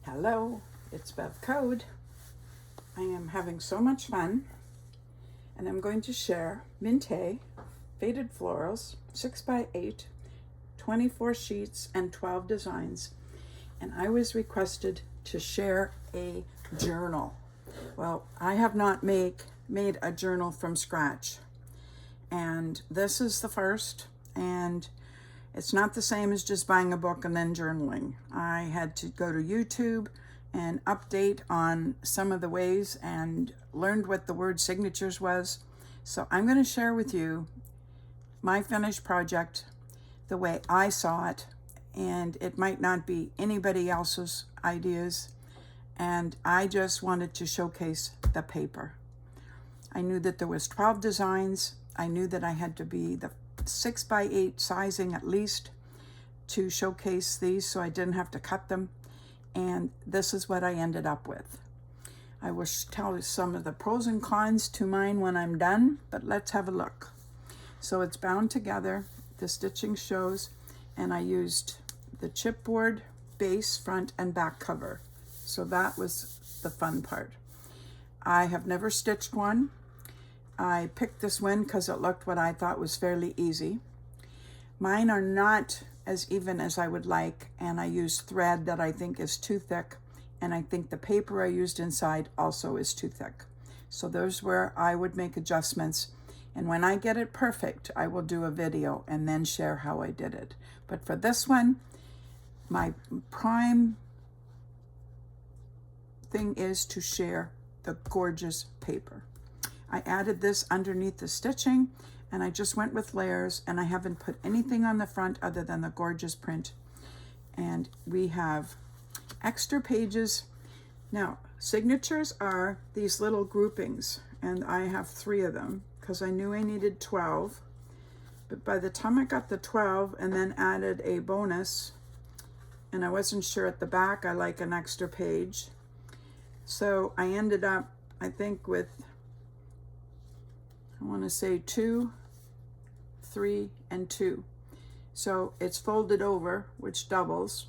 Hello, it's Bev Code. I am having so much fun, and I'm going to share Mintay Faded Florals, 6x8, 24 sheets, and 12 designs. And I was requested to share a journal. Well, I have not made a journal from scratch, and this is the first, and it's not the same as just buying a book and then journaling. I had to go to YouTube and update on some of the ways and learned what the word signatures was. So I'm going to share with you my finished project the way I saw it, and it might not be anybody else's ideas. And I just wanted to showcase the paper. I knew that there was 12 designs. I knew that I had to be the 6x8 sizing at least to showcase these, so I didn't have to cut them. And this is what I ended up with. I will tell you some of the pros and cons to mine when I'm done, but let's have a look. So it's bound together, the stitching shows, and I used the chipboard base, front and back cover. So that was the fun part. I have never stitched one. I picked this one because it looked what I thought was fairly easy. Mine are not as even as I would like, and I use thread that I think is too thick, and I think the paper I used inside also is too thick. So there's where I would make adjustments, and when I get it perfect, I will do a video and then share how I did it. But for this one, my prime thing is to share the gorgeous paper. I added this underneath the stitching, and I just went with layers, and I haven't put anything on the front other than the gorgeous print. And we have extra pages. Now, signatures are these little groupings, and I have 3 of them because I knew I needed 12. But by the time I got the 12 and then added a bonus, and I wasn't sure at the back, I like an extra page. So I ended up, I think, with I want to say 2, 3, and 2. So it's folded over, which doubles,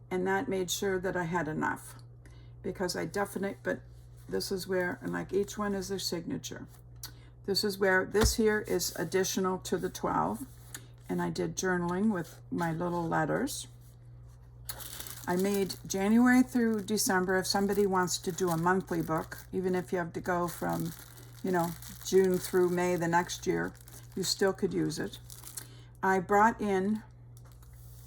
and that made sure that I had enough, because but this is where, and like each one is their signature. This is where, this here is additional to the 12, and I did journaling with my little letters. I made January through December. If somebody wants to do a monthly book, even if you have to go from June through May the next year, you still could use it. I brought in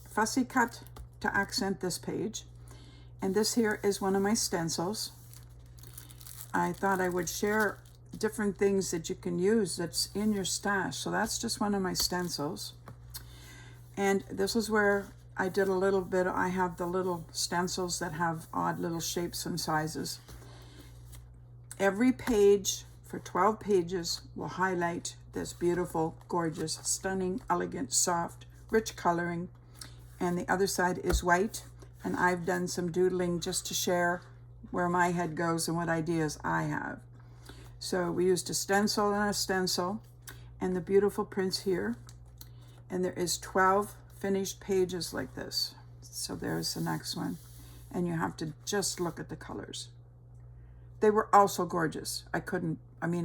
fussy cut to accent this page, and this here is one of my stencils. I thought I would share different things that you can use that's in your stash, so that's just one of my stencils. And this is where I did a little bit. I have the little stencils that have odd little shapes and sizes. Every page for 12 pages will highlight this beautiful, gorgeous, stunning, elegant, soft, rich coloring. And the other side is white. And I've done some doodling just to share where my head goes and what ideas I have. So we used a stencil and a stencil, and the beautiful prints here. And there is 12 finished pages like this. So there's the next one. And you have to just look at the colors. They were also gorgeous. I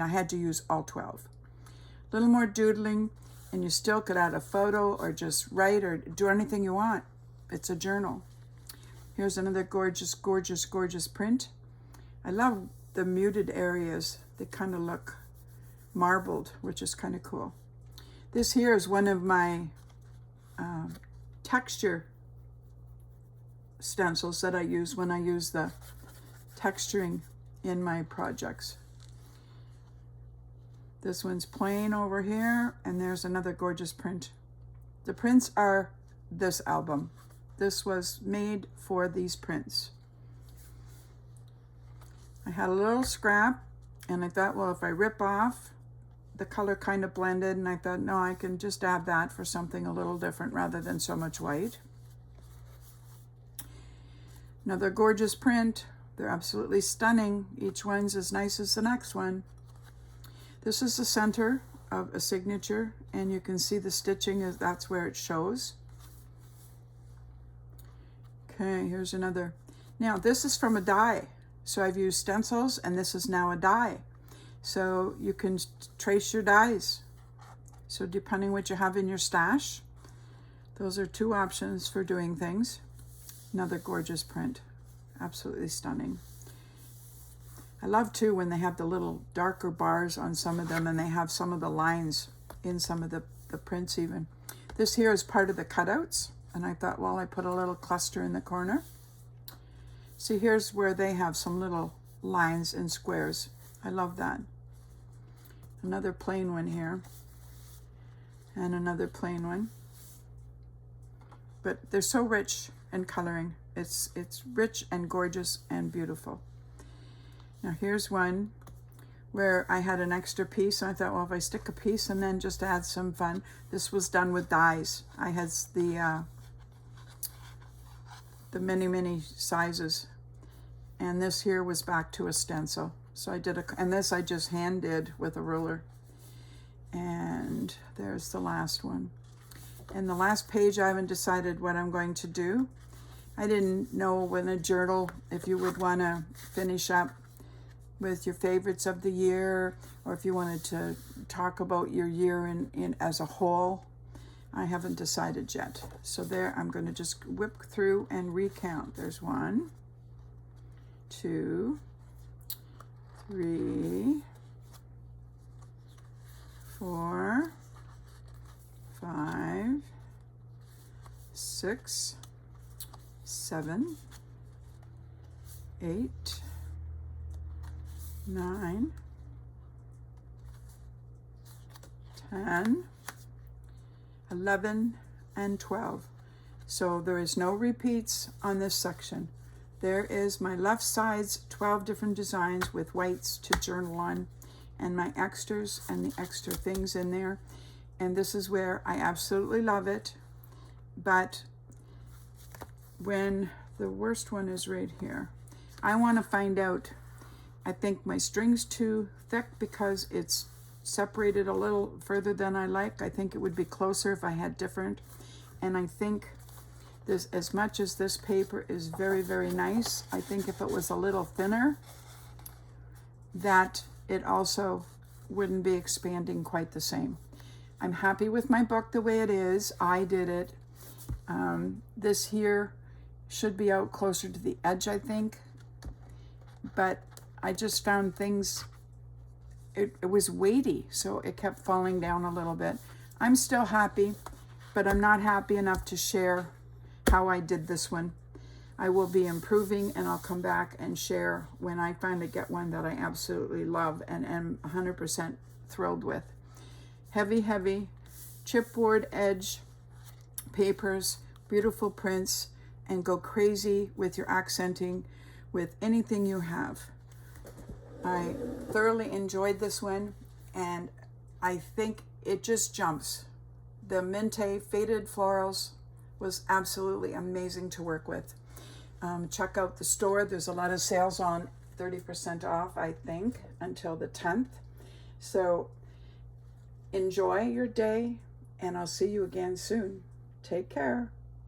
had to use all 12. A little more doodling, and you still could add a photo or just write or do anything you want. It's a journal. Here's another gorgeous, gorgeous, gorgeous print. I love the muted areas. They kind of look marbled, which is kind of cool. This here is one of my texture stencils that I use when I use the texturing in my projects. This one's plain over here, and there's another gorgeous print. The prints are this album. This was made for these prints. I had a little scrap, and I thought, well, if I rip off, the color kind of blended, and I thought, no, I can just add that for something a little different rather than so much white. Another gorgeous print. They're absolutely stunning. Each one's as nice as the next one. This is the center of a signature, and you can see the stitching, that's where it shows. Okay, here's another. Now this is from a die. So I've used stencils and this is now a die. So you can trace your dies. So depending what you have in your stash, those are two options for doing things. Another gorgeous print. Absolutely stunning. I love too when they have the little darker bars on some of them and they have some of the lines in some of the prints even. This here is part of the cutouts, and I thought, well, I put a little cluster in the corner. See, here's where they have some little lines and squares. I love that. Another plain one here, and another plain one. But they're so rich in coloring. It's rich and gorgeous and beautiful. Now here's one where I had an extra piece, and I thought, well, if I stick a piece and then just add some fun. This was done with dies. I had the many sizes, and this here was back to a stencil. So I did and this I just hand did with a ruler. And there's the last one. And the last page, I haven't decided what I'm going to do. I didn't know when a journal, if you would want to finish up with your favorites of the year, or if you wanted to talk about your year in as a whole. I haven't decided yet. So there, I'm going to just whip through and recount. There's 1, 2, 3, 4, 5, 6, 7, 8, 9, 10, 11, and 12. So there is no repeats on this section. There is my left side's 12 different designs with whites to journal on, and my extras and the extra things in there. And this is where I absolutely love it. But when the worst one is right here, I want to find out, I think my string's too thick because it's separated a little further than I like. I think it would be closer if I had different. And I think this, as much as this paper is very, very nice, I think if it was a little thinner, that it also wouldn't be expanding quite the same. I'm happy with my book the way it is. I did it. This here should be out closer to the edge, I think. But I just found things, it was weighty, so it kept falling down a little bit. I'm still happy, but I'm not happy enough to share how I did this one. I will be improving, and I'll come back and share when I finally get one that I absolutely love and am 100% thrilled with. Heavy, heavy chipboard edge papers, beautiful prints, and go crazy with your accenting with anything you have. I thoroughly enjoyed this one, and I think it just jumps. The Mintay Faded Florals was absolutely amazing to work with. Check out the store. There's a lot of sales on, 30% off, I think, until the 10th. So enjoy your day, and I'll see you again soon. Take care.